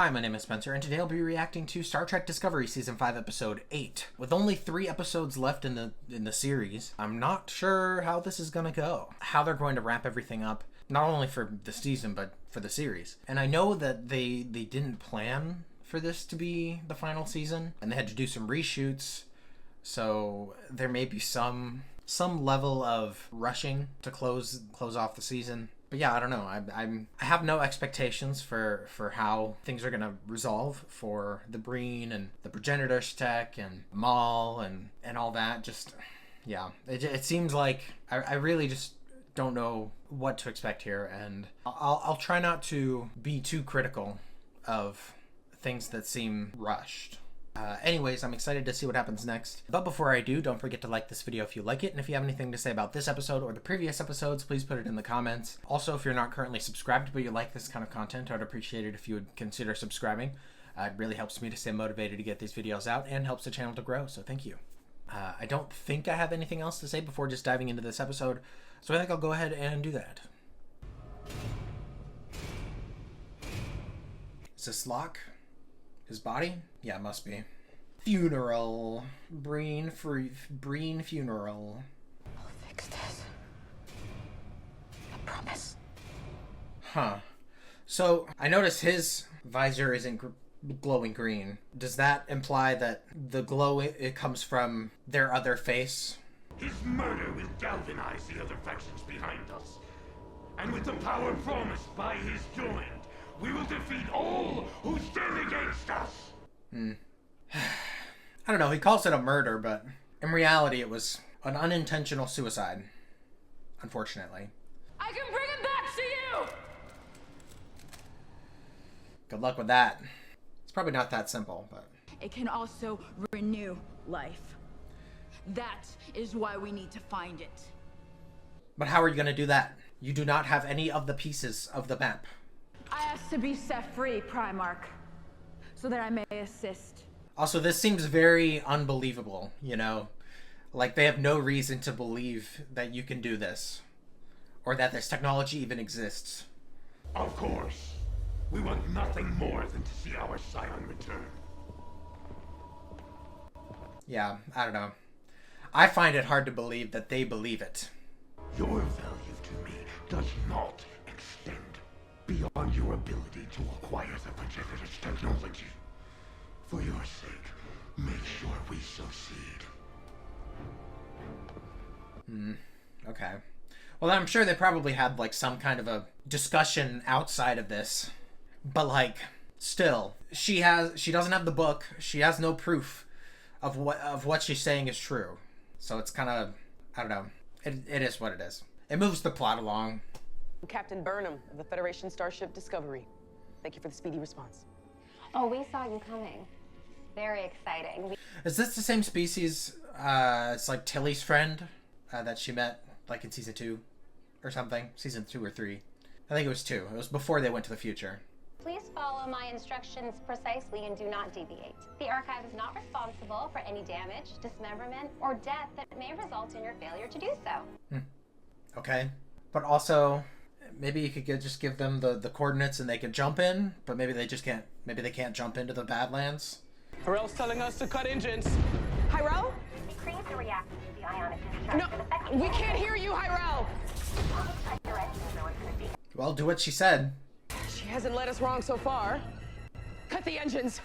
Hi, my name is Spencer, and today I'll be reacting to Star Trek Discovery Season 5, Episode 8. With only 3 episodes left in the series, I'm not sure how this is gonna go. How they're going to wrap everything up, not only for the season, but for the series. And I know that they didn't plan for this to be the final season, and they had to do some reshoots, so there may be some level of rushing to close off the season. But yeah, I don't know. I have no expectations for how things are gonna resolve for the Breen and the Progenitor's Tech and Moll and all that. Just yeah, it seems like I really just don't know what to expect here, and I'll try not to be too critical of things that seem rushed. Anyways, I'm excited to see what happens next. But before I do, don't forget to like this video if you like it, and if you have anything to say about this episode or the previous episodes, please put it in the comments. Also, if you're not currently subscribed but you like this kind of content, I'd appreciate it if you would consider subscribing. It really helps me to stay motivated to get these videos out and helps the channel to grow, so thank you. I don't think I have anything else to say before just diving into this episode, so I think I'll go ahead and do that. Is this Locke? His body? Yeah, it must be. Funeral. Breen funeral. I'll fix this. I promise. Huh. So, I notice his visor isn't glowing green. Does that imply that the glow, it comes from their other face? His murder will galvanize the other factions behind us. And with the power promised by his joint, we will defeat all who stand against us! I don't know, he calls it a murder, but in reality it was an unintentional suicide. Unfortunately. I can bring him back to you! Good luck with that. It's probably not that simple, but... It can also renew life. That is why we need to find it. But how are you going to do that? You do not have any of the pieces of the map. I asked to be set free, Primarch, so that I may assist. Also, this seems very unbelievable, you know? Like, they have no reason to believe that you can do this. Or that this technology even exists. Of course. We want nothing more than to see our scion return. Yeah, I don't know. I find it hard to believe that they believe it. Your value to me does not extend beyond your ability to acquire the Progenitor's technology. For your sake, make sure we succeed. Okay. Well, I'm sure they probably had, like, some kind of a discussion outside of this. But, like, still, she doesn't have the book. She has no proof of what she's saying is true. So it's kind of, I don't know. It is what it is. It moves the plot along. Captain Burnham of the Federation Starship Discovery. Thank you for the speedy response. Oh, we saw you coming. Very exciting. Is this the same species as, like, Tilly's friend that she met, like, in Season 2 or something? Season 2 or 3. I think it was 2. It was before they went to the future. Please follow my instructions precisely and do not deviate. The Archive is not responsible for any damage, dismemberment, or death that may result in your failure to do so. Okay. But also, maybe you could just give them the coordinates and they could jump in, but maybe they just can't. Maybe they can't jump into the Badlands. Harrell's telling us to cut engines. Hyrel? Decrease the reaction to the ionic discharge. No, we can't hear you, Hyrel! Well, do what she said. She hasn't led us wrong so far. Cut the engines.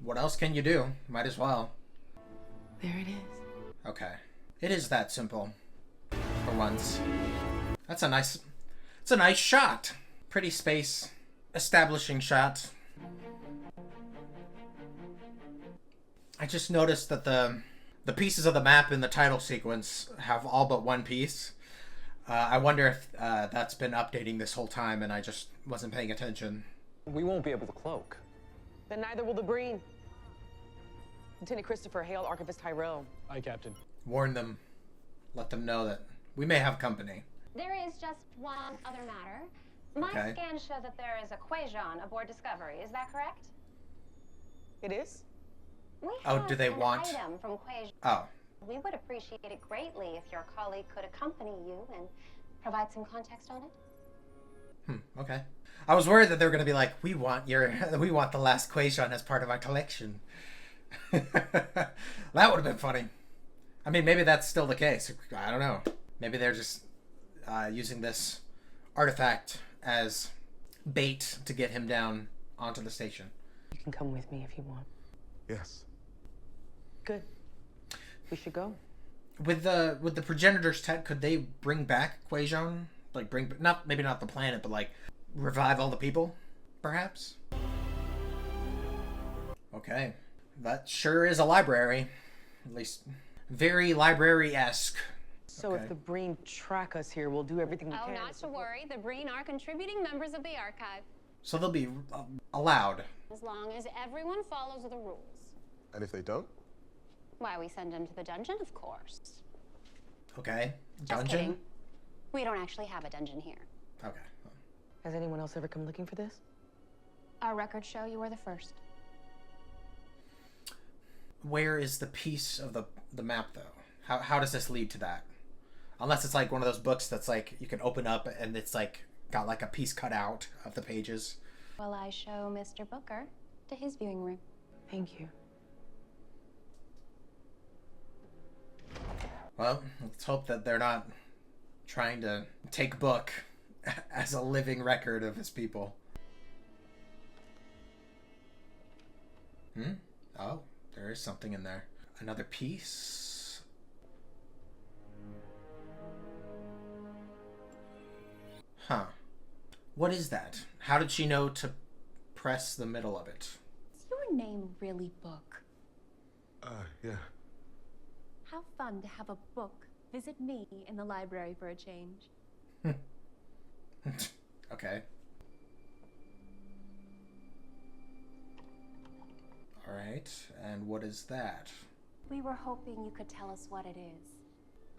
What else can you do? Might as well. There it is. Okay. It is that simple. For once. It's a nice shot. Pretty space establishing shot. I just noticed that the pieces of the map in the title sequence have all but one piece. I wonder if that's been updating this whole time and I just wasn't paying attention. We won't be able to cloak. Then neither will the Breen. Lieutenant Christopher, hail Archivist Hyrel. Aye, Captain. Warn them. Let them know that we may have company. There is just one other matter. My Okay. scans show that there is a Kwejian aboard Discovery. Is that correct? It is? We Oh, have do they an want- item from Kwejian. Oh. We would appreciate it greatly if your colleague could accompany you and provide some context on it. Okay. I was worried that they were gonna be like, we want the last Kwejian as part of our collection. That would have been funny. I mean, maybe that's still the case. I don't know. Maybe they're just using this artifact as bait to get him down onto the station. You can come with me if you want. Yes. Good. We should go. With the progenitor's tech, could they bring back Kwejian? Like maybe not the planet, but like revive all the people, perhaps? Okay. That sure is a library. At least very library-esque. So Okay. if the Breen track us here, we'll do everything we Oh, can. not to worry. The Breen are contributing members of the archive, So they'll be allowed. as long as everyone follows the rules. And if they don't? Why, we send them to the dungeon, of course. Okay. Just Dungeon? kidding. We don't actually have a dungeon here. Okay. Has anyone else ever come looking for this? Our records show you were the first. Where is the piece of the map, though? How does this lead to that? Unless it's like one of those books that's like you can open up and it's like got like a piece cut out of the pages. Well, I show Mr. Booker to his viewing room. Thank you. Well, let's hope that they're not trying to take Book as a living record of his people. Oh, there is something in there. Another piece. Huh. What is that? How did she know to press the middle of it? Is your name really Book? Yeah. How fun to have a book visit me in the library for a change. Okay. Alright, and what is that? We were hoping you could tell us what it is.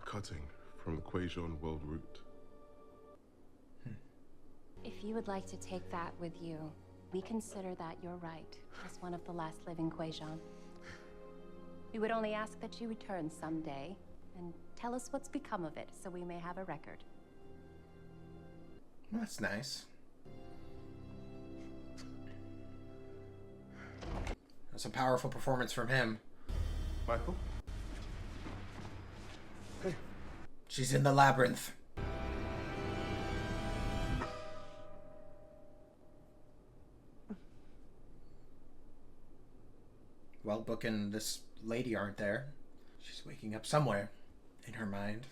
Cutting from the Kwejian world route. If you would like to take that with you, we consider that your right as one of the last living Kwejian. We would only ask that you return someday and tell us what's become of it so we may have a record. That's nice. That's a powerful performance from him. Michael? She's in the labyrinth. Well, Book and this lady aren't there. She's waking up somewhere in her mind.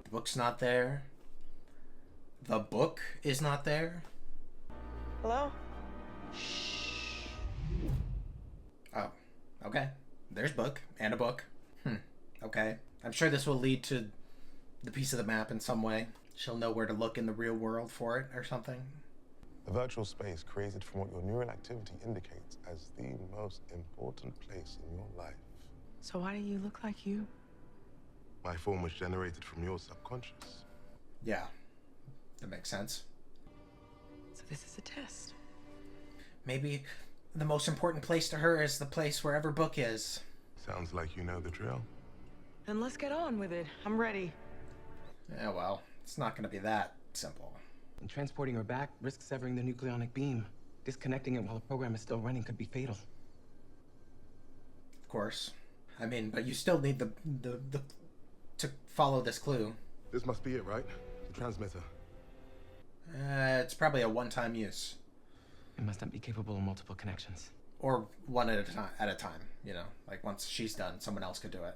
The book's not there. The book is not there. Hello? Oh, okay. There's Book and a book. Okay. I'm sure this will lead to the piece of the map in some way. She'll know where to look in the real world for it or something. The virtual space created from what your neural activity indicates as the most important place in your life. So why do you look like you? My form was generated from your subconscious. Yeah, that makes sense. So this is a test. Maybe the most important place to her is the place wherever Book is. Sounds like you know the drill. Then let's get on with it. I'm ready. Yeah, well, it's not going to be that simple. And transporting her back risks severing the nucleonic beam. Disconnecting it while the program is still running could be fatal. Of course. I mean, but you still need the to follow this clue. This must be it, right? The transmitter. It's probably a one-time use. It must not be capable of multiple connections. Or one at a time, you know? Like, once she's done, someone else could do it.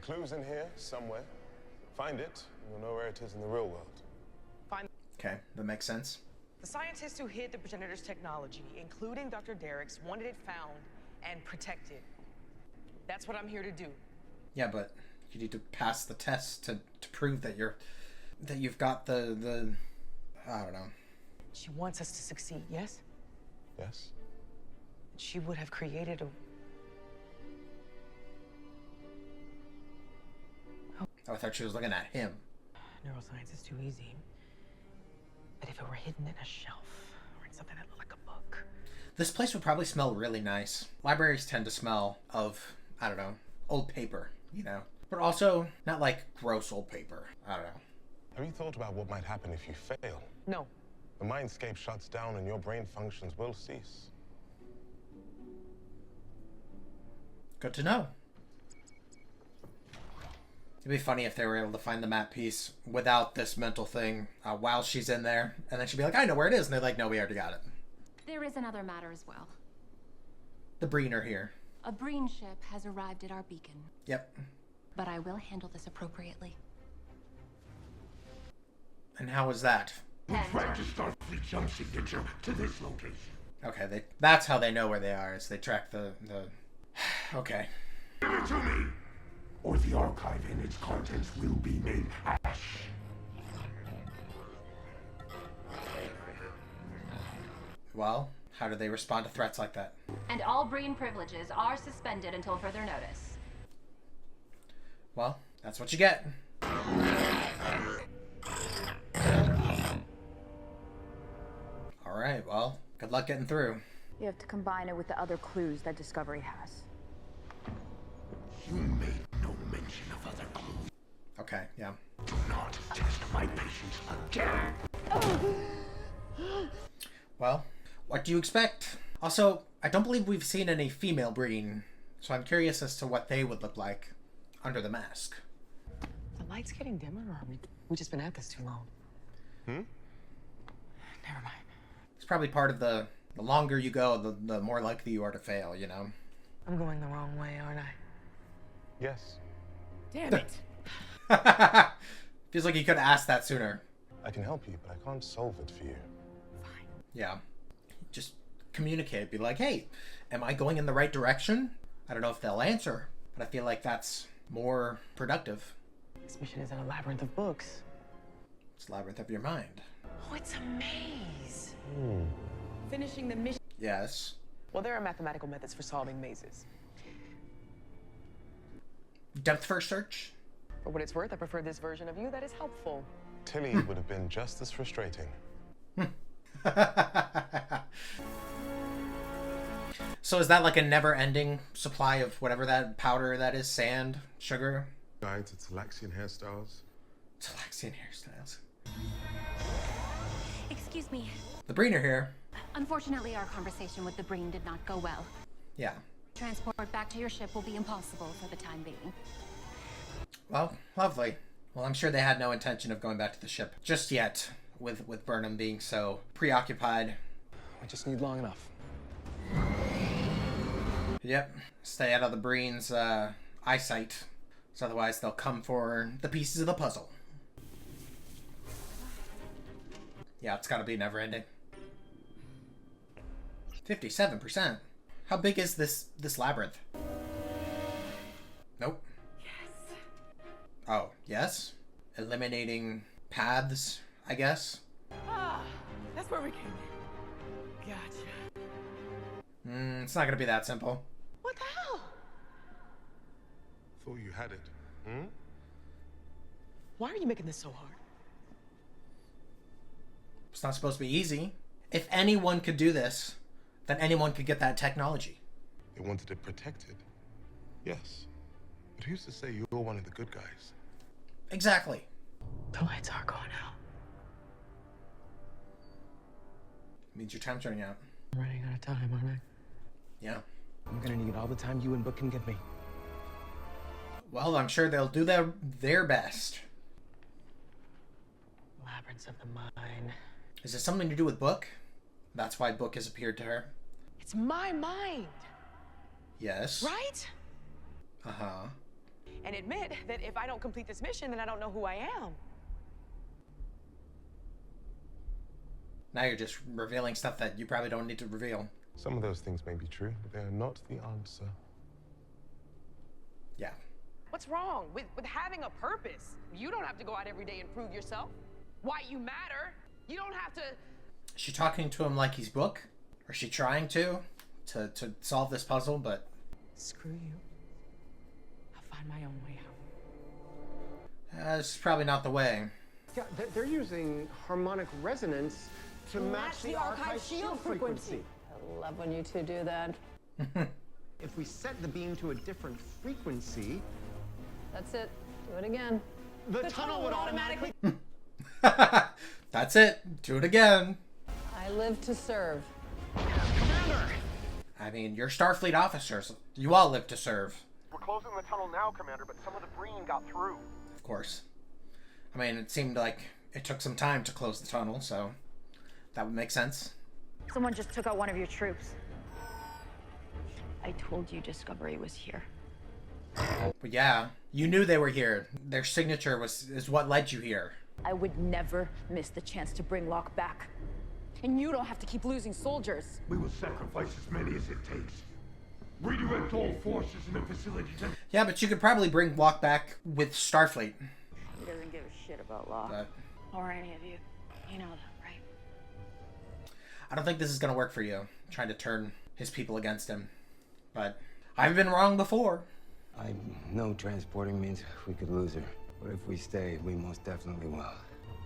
The clue's in here, somewhere. Find it, and you'll know where it is in the real world. Find Okay, that makes sense. the scientists who hid the progenitor's technology, including Dr. Derek's, wanted it found and protected. That's what I'm here to do. Yeah, but you need to pass the test to prove that you've got the I don't know. She wants us to succeed, yes? Yes? She would have created a... Oh, I thought she was looking at him. Neuroscience is too easy. But if it were hidden in a shelf or in something that looked like a book... This place would probably smell really nice. Libraries tend to smell of, I don't know, old paper, you know? But also, not like gross old paper. I don't know. Have you thought about what might happen if you fail? No. The Mindscape shuts down and your brain functions will cease. Good to know. It'd be funny if they were able to find the map piece without this mental thing while she's in there. And then she'd be like, I know where it is. And they're like, no, we already got it. There is another matter as well. The Breen are here. A Breen ship has arrived at our beacon. Yep. But I will handle this appropriately. And how was that? We tracked a Starfleet jump signature to this location. Okay, that's how they know where they are, is they track the... Okay. Give it to me, or the archive and its contents will be made ash. Well, how do they respond to threats like that? And all Breen privileges are suspended until further notice. Well, that's what you get. Alright, well, good luck getting through. You have to combine it with the other clues that Discovery has. You made no mention of other clues. Okay, yeah. Do not test my patience again. Well, what do you expect? Also, I don't believe we've seen any female Breen, so I'm curious as to what they would look like under the mask. The light's getting dimmer, or we just been at this too long? Never mind. It's probably part of the longer you go, the more likely you are to fail, you know? I'm going the wrong way, aren't I? Yes. Damn it. Feels like you could have asked that sooner. I can help you, but I can't solve it for you. Yeah. Just communicate. Be like, hey, am I going in the right direction? I don't know if they'll answer, but I feel like that's more productive. This mission is in a labyrinth of books. It's labyrinth of your mind. Oh, it's a maze. Finishing the mission. Yes. Well, there are mathematical methods for solving mazes. Depth first search? For what it's worth, I prefer this version of you that is helpful. Tilly would have been just as frustrating. So is that like a never-ending supply of whatever that powder that is? Sand? Sugar? Guides to Talaxian hairstyles. Talaxian hairstyles. Excuse me. The Breen are here. Unfortunately, our conversation with the Breen did not go well. Yeah. Transport back to your ship will be impossible for the time being. Well, lovely. Well, I'm sure they had no intention of going back to the ship just yet, with Burnham being so preoccupied. We just need long enough. Yep. Stay out of the Breen's eyesight, so otherwise they'll come for the pieces of the puzzle. Yeah, it's gotta be never-ending. 57%. How big is this labyrinth? Nope. Yes. Oh, yes? Eliminating paths, I guess? Ah, that's where we came in. Gotcha. It's not gonna be that simple. What the hell? Thought you had it. Why are you making this so hard? It's not supposed to be easy. If anyone could do this, then anyone could get that technology. They wanted it protected. Yes. But who's to say you're one of the good guys? Exactly. The lights are going out. Means your time's running out. I'm running out of time, aren't I? Yeah. I'm gonna need all the time you and Book can give me. Well, I'm sure they'll do their best. Labyrinths of the mind. Is it something to do with Book? That's why Book has appeared to her? It's my mind, Yes. right? Uh-huh. And admit that if I don't complete this mission, then I don't know who I am. Now you're just revealing stuff that you probably don't need to reveal. Some of those things may be true, but they are not the answer. Yeah. What's wrong with having a purpose? You don't have to go out every day and prove yourself. Why you matter. You don't have to... Is she talking to him like he's Book? Or is she trying to solve this puzzle, but... Screw you. I'll find my own way out. This is probably not the way. Yeah, they're using harmonic resonance to match the archive shield frequency. I love when you two do that. If we set the beam to a different frequency, That's it. Do it again. the tunnel would automatically... That's it. Do it again. I live to serve. Commander! I mean, you're Starfleet officers. You all live to serve. We're closing the tunnel now, Commander, but some of the Breen got through. Of course. I mean, it seemed like it took some time to close the tunnel, so that would make sense. Someone just took out one of your troops. I told you Discovery was here. But yeah, you knew they were here. Their signature is what led you here. I would never miss the chance to bring Locke back. And you don't have to keep losing soldiers. We will sacrifice as many as it takes. Redirect all forces in the facility to... Yeah, but you could probably bring Locke back with Starfleet. He doesn't give a shit about Locke. But Or any of you. You know that, right? I don't think this is going to work for you, trying to turn his people against him. But I've been wrong before. I know transporting means we could lose her. But if we stay, we most definitely will.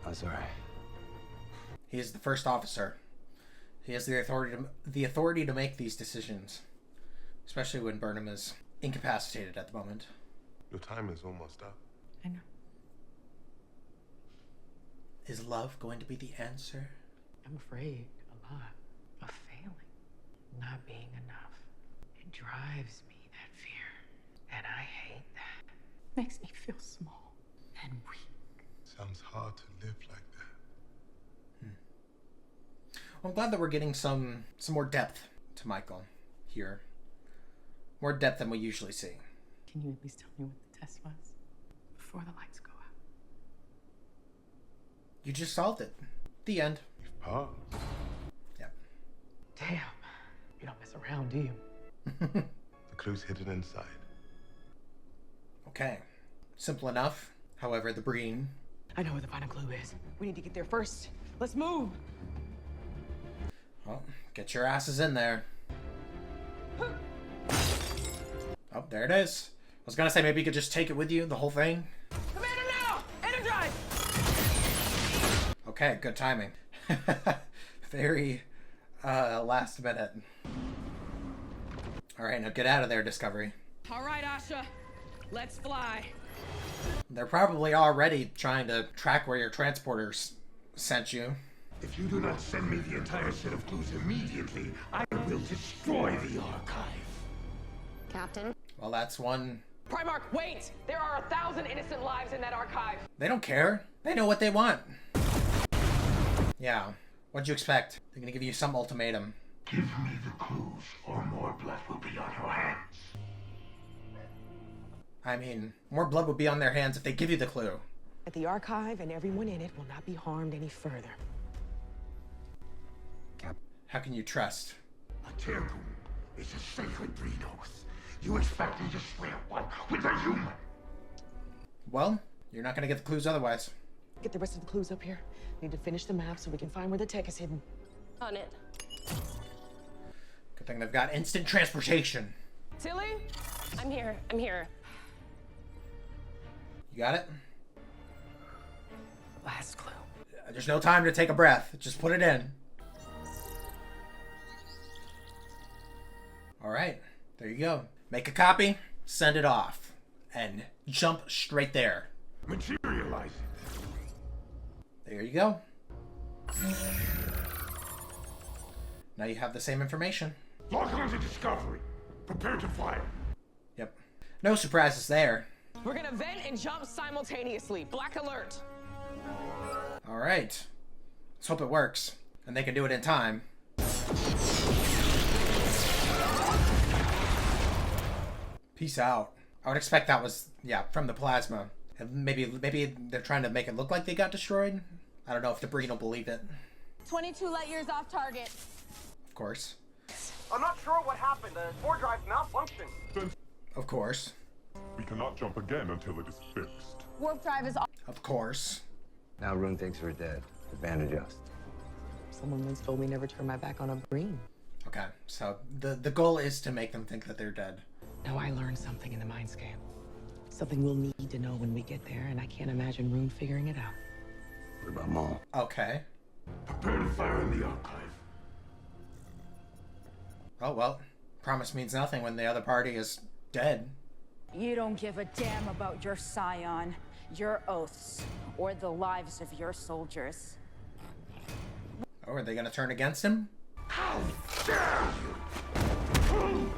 I'm sorry. He is the first officer. He has the authority to make these decisions. Especially when Burnham is incapacitated at the moment. Your time is almost up. I know. Is love going to be the answer? I'm afraid a lot of failing, not being enough. It drives me, that fear. And I hate that. Makes me feel small and weak. Sounds hard to live like that. Well, I'm glad that we're getting some more depth to Michael here. More depth than we usually see. Can you at least tell me what the test was? Before the lights go out. You just solved it. The end. You've passed. Yep. Damn. You don't mess around, do you? The clue's hidden inside. Okay. Simple enough. However, the Breen... I know where the final clue is. We need to get there first. Let's move. Well, get your asses in there. Oh, there it is. I was gonna say maybe you could just take it with you, the whole thing. Commander, now! Energize! Okay, good timing. Very last minute. Alright, now get out of there, Discovery. All right, Asha. Let's fly. They're probably already trying to track where your transporters sent you. If you do not send me the entire set of clues immediately, I will destroy the archive. Captain? Well, that's one... Primarch, wait! There are 1,000 innocent lives in that archive. They don't care. They know what they want. Yeah. What'd you expect? They're gonna give you some ultimatum. Give me the clues, or more blood will be on your hands. I mean, more blood would be on their hands if they give you the clue. At the archive, and everyone in it will not be harmed any further. How can you trust? A Tergun is a sacred breed oath. You expect me to swear one with a human? Well, you're not gonna get the clues otherwise. Get the rest of the clues up here. Need to finish the map so we can find where the tech is hidden. On it. Good thing they've got instant transportation. Tilly? I'm here. I'm here. You got it? Last clue. There's no time to take a breath. Just put it in. Alright, there you go. Make a copy, send it off, and jump straight there. Materialize it. There you go. Now you have the same information. Lock onto Discovery. Prepare to fire. Yep. No surprises there. We're gonna vent and jump simultaneously. Black alert. Alright. Let's hope it works. And they can do it in time. Peace out. I would expect that was, yeah, from the plasma. And maybe they're trying to make it look like they got destroyed. I don't know if the Breen will believe it. 22 light years off target. Of course. I'm not sure what happened. The board drive malfunctioned. Of course. We cannot jump again until it is fixed. Warp drive is off. Of course. Now Rune thinks we're dead. Advantage us. Someone once told me never turn my back on a Breen. Okay, so the goal is to make them think that they're dead. Now I learned something in the Mindscape. Something we'll need to know when we get there, and I can't imagine Rune figuring it out. What about Moll? Okay. Prepare to fire in the archive. Oh, well. Promise means nothing when the other party is dead. You don't give a damn about your scion. your oaths or the lives of your soldiers. Oh, are they gonna turn against him? How dare you!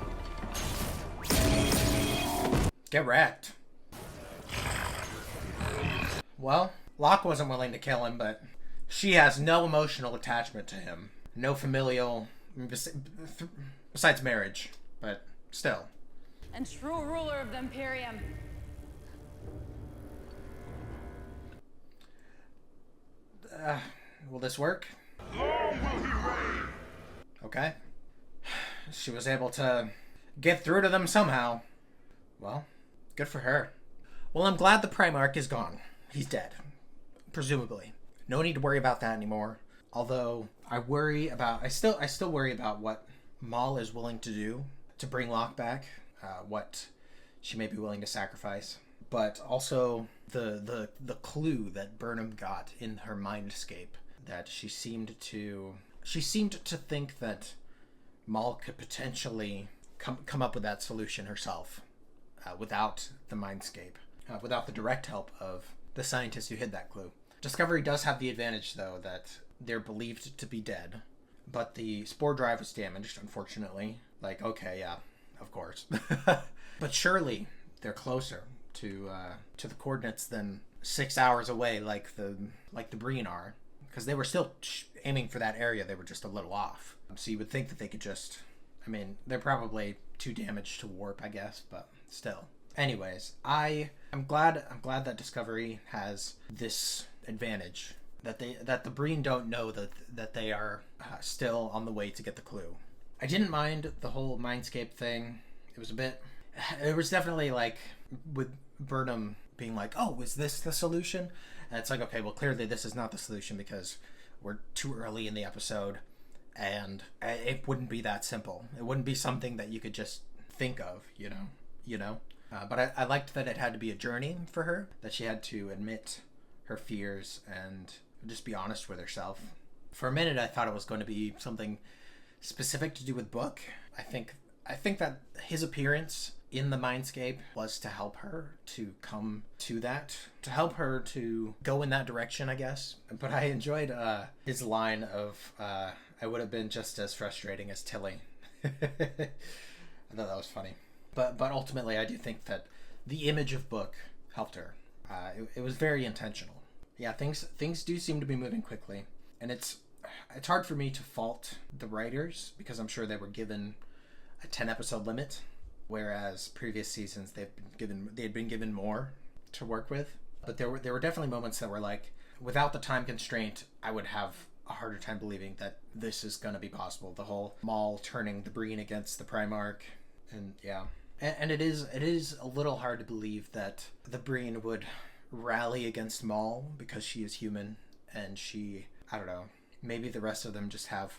Get wrecked. Well, Locke wasn't willing to kill him, but she has no emotional attachment to him. No familial, besides marriage, but still. And true ruler of the Imperium. Will this work? Long will he reign! Okay. She was able to get through to them somehow. Well, good for her. Well, I'm glad the Primarch is gone. He's dead. Presumably. No need to worry about that anymore. Although, I still worry about what Moll is willing to do to bring Locke back. What she may be willing to sacrifice. But also, the clue that Burnham got in her Mindscape. That she seemed to think that Moll could potentially come up with that solution herself, without the Mindscape, without the direct help of the scientist who hid that clue. Discovery does have the advantage, though, that they're believed to be dead, but the spore drive was damaged, unfortunately. Like, okay, yeah, of course. But surely they're closer to the coordinates than 6 hours away, like the Breen are. Because they were still aiming for that area, they were just a little off. So you would think that they could just... I mean, they're probably too damaged to warp, I guess, but still. Anyways, I'm glad that Discovery has this advantage. That the Breen don't know that they are still on the way to get the clue. I didn't mind the whole Mindscape thing. It was definitely like, with Burnham being like, oh, is this the solution? And it's like, okay, well, clearly this is not the solution because we're too early in the episode, and it wouldn't be that simple. It wouldn't be something that you could just think of, you know. But I liked that it had to be a journey for her, that she had to admit her fears and just be honest with herself. For a minute, I thought it was going to be something specific to do with Book. I think that his appearance in the Mindscape was to help her to come to that, to help her to go in that direction, I guess. But I enjoyed his line of, I would have been just as frustrating as Tilly. I thought that was funny. But ultimately, I do think that the image of Book helped her. It was very intentional. Yeah, things do seem to be moving quickly. And it's hard for me to fault the writers, because I'm sure they were given a 10-episode limit. Whereas previous seasons they had been given more to work with. But there were definitely moments that were like, without the time constraint, I would have a harder time believing that this is going to be possible. The whole Moll turning the Breen against the Primarch, and yeah, and it is a little hard to believe that the Breen would rally against Moll because she is human, and I don't know, maybe the rest of them just have,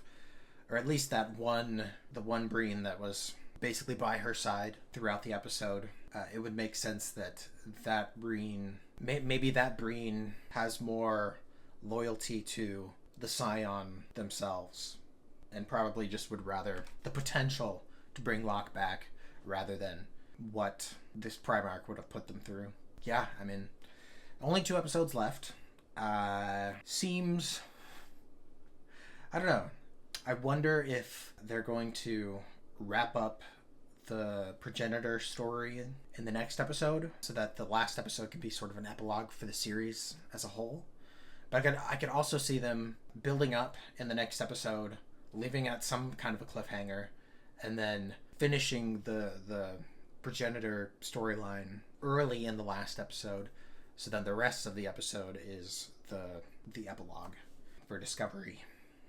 or at least the one Breen that was basically by her side throughout the episode. It would make sense that Breen, maybe that Breen has more loyalty to the Scion themselves, and probably just would rather the potential to bring Locke back rather than what this Primarch would have put them through. Yeah, I mean, only 2 episodes left. Seems, I don't know. I wonder if they're going to wrap up the progenitor story in the next episode, so that the last episode could be sort of an epilogue for the series as a whole. But I could also see them building up in the next episode, leaving at some kind of a cliffhanger, and then finishing the progenitor storyline early in the last episode, so then the rest of the episode is the epilogue for Discovery.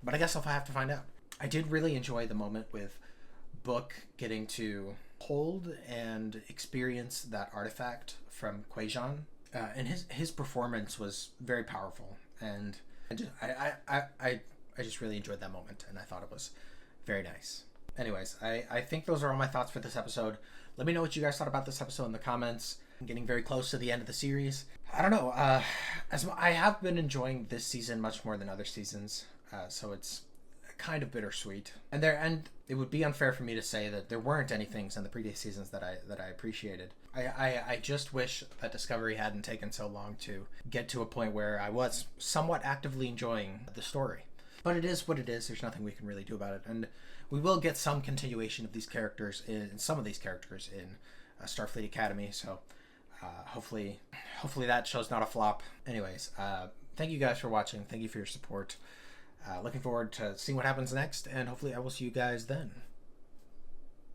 But I guess I'll have to find out. I did really enjoy the moment with Book getting to hold and experience that artifact from Kwejian, and his performance was very powerful, and I just really enjoyed that moment, and I thought it was very nice. Anyways, I think those are all my thoughts for this episode. Let me know what you guys thought about this episode in the comments. I'm getting very close to the end of the series. I don't know, as I have been enjoying this season much more than other seasons, so it's kind of bittersweet. And it would be unfair for me to say that there weren't any things in the previous seasons that I appreciated. I just wish that Discovery hadn't taken so long to get to a point where I was somewhat actively enjoying the story. But it is what it is. There's nothing we can really do about it. And we will get some continuation of these characters in some of these characters in Starfleet Academy. So hopefully that show's not a flop. Anyways, thank you guys for watching. Thank you for your support. Looking forward to seeing what happens next, and hopefully I will see you guys then.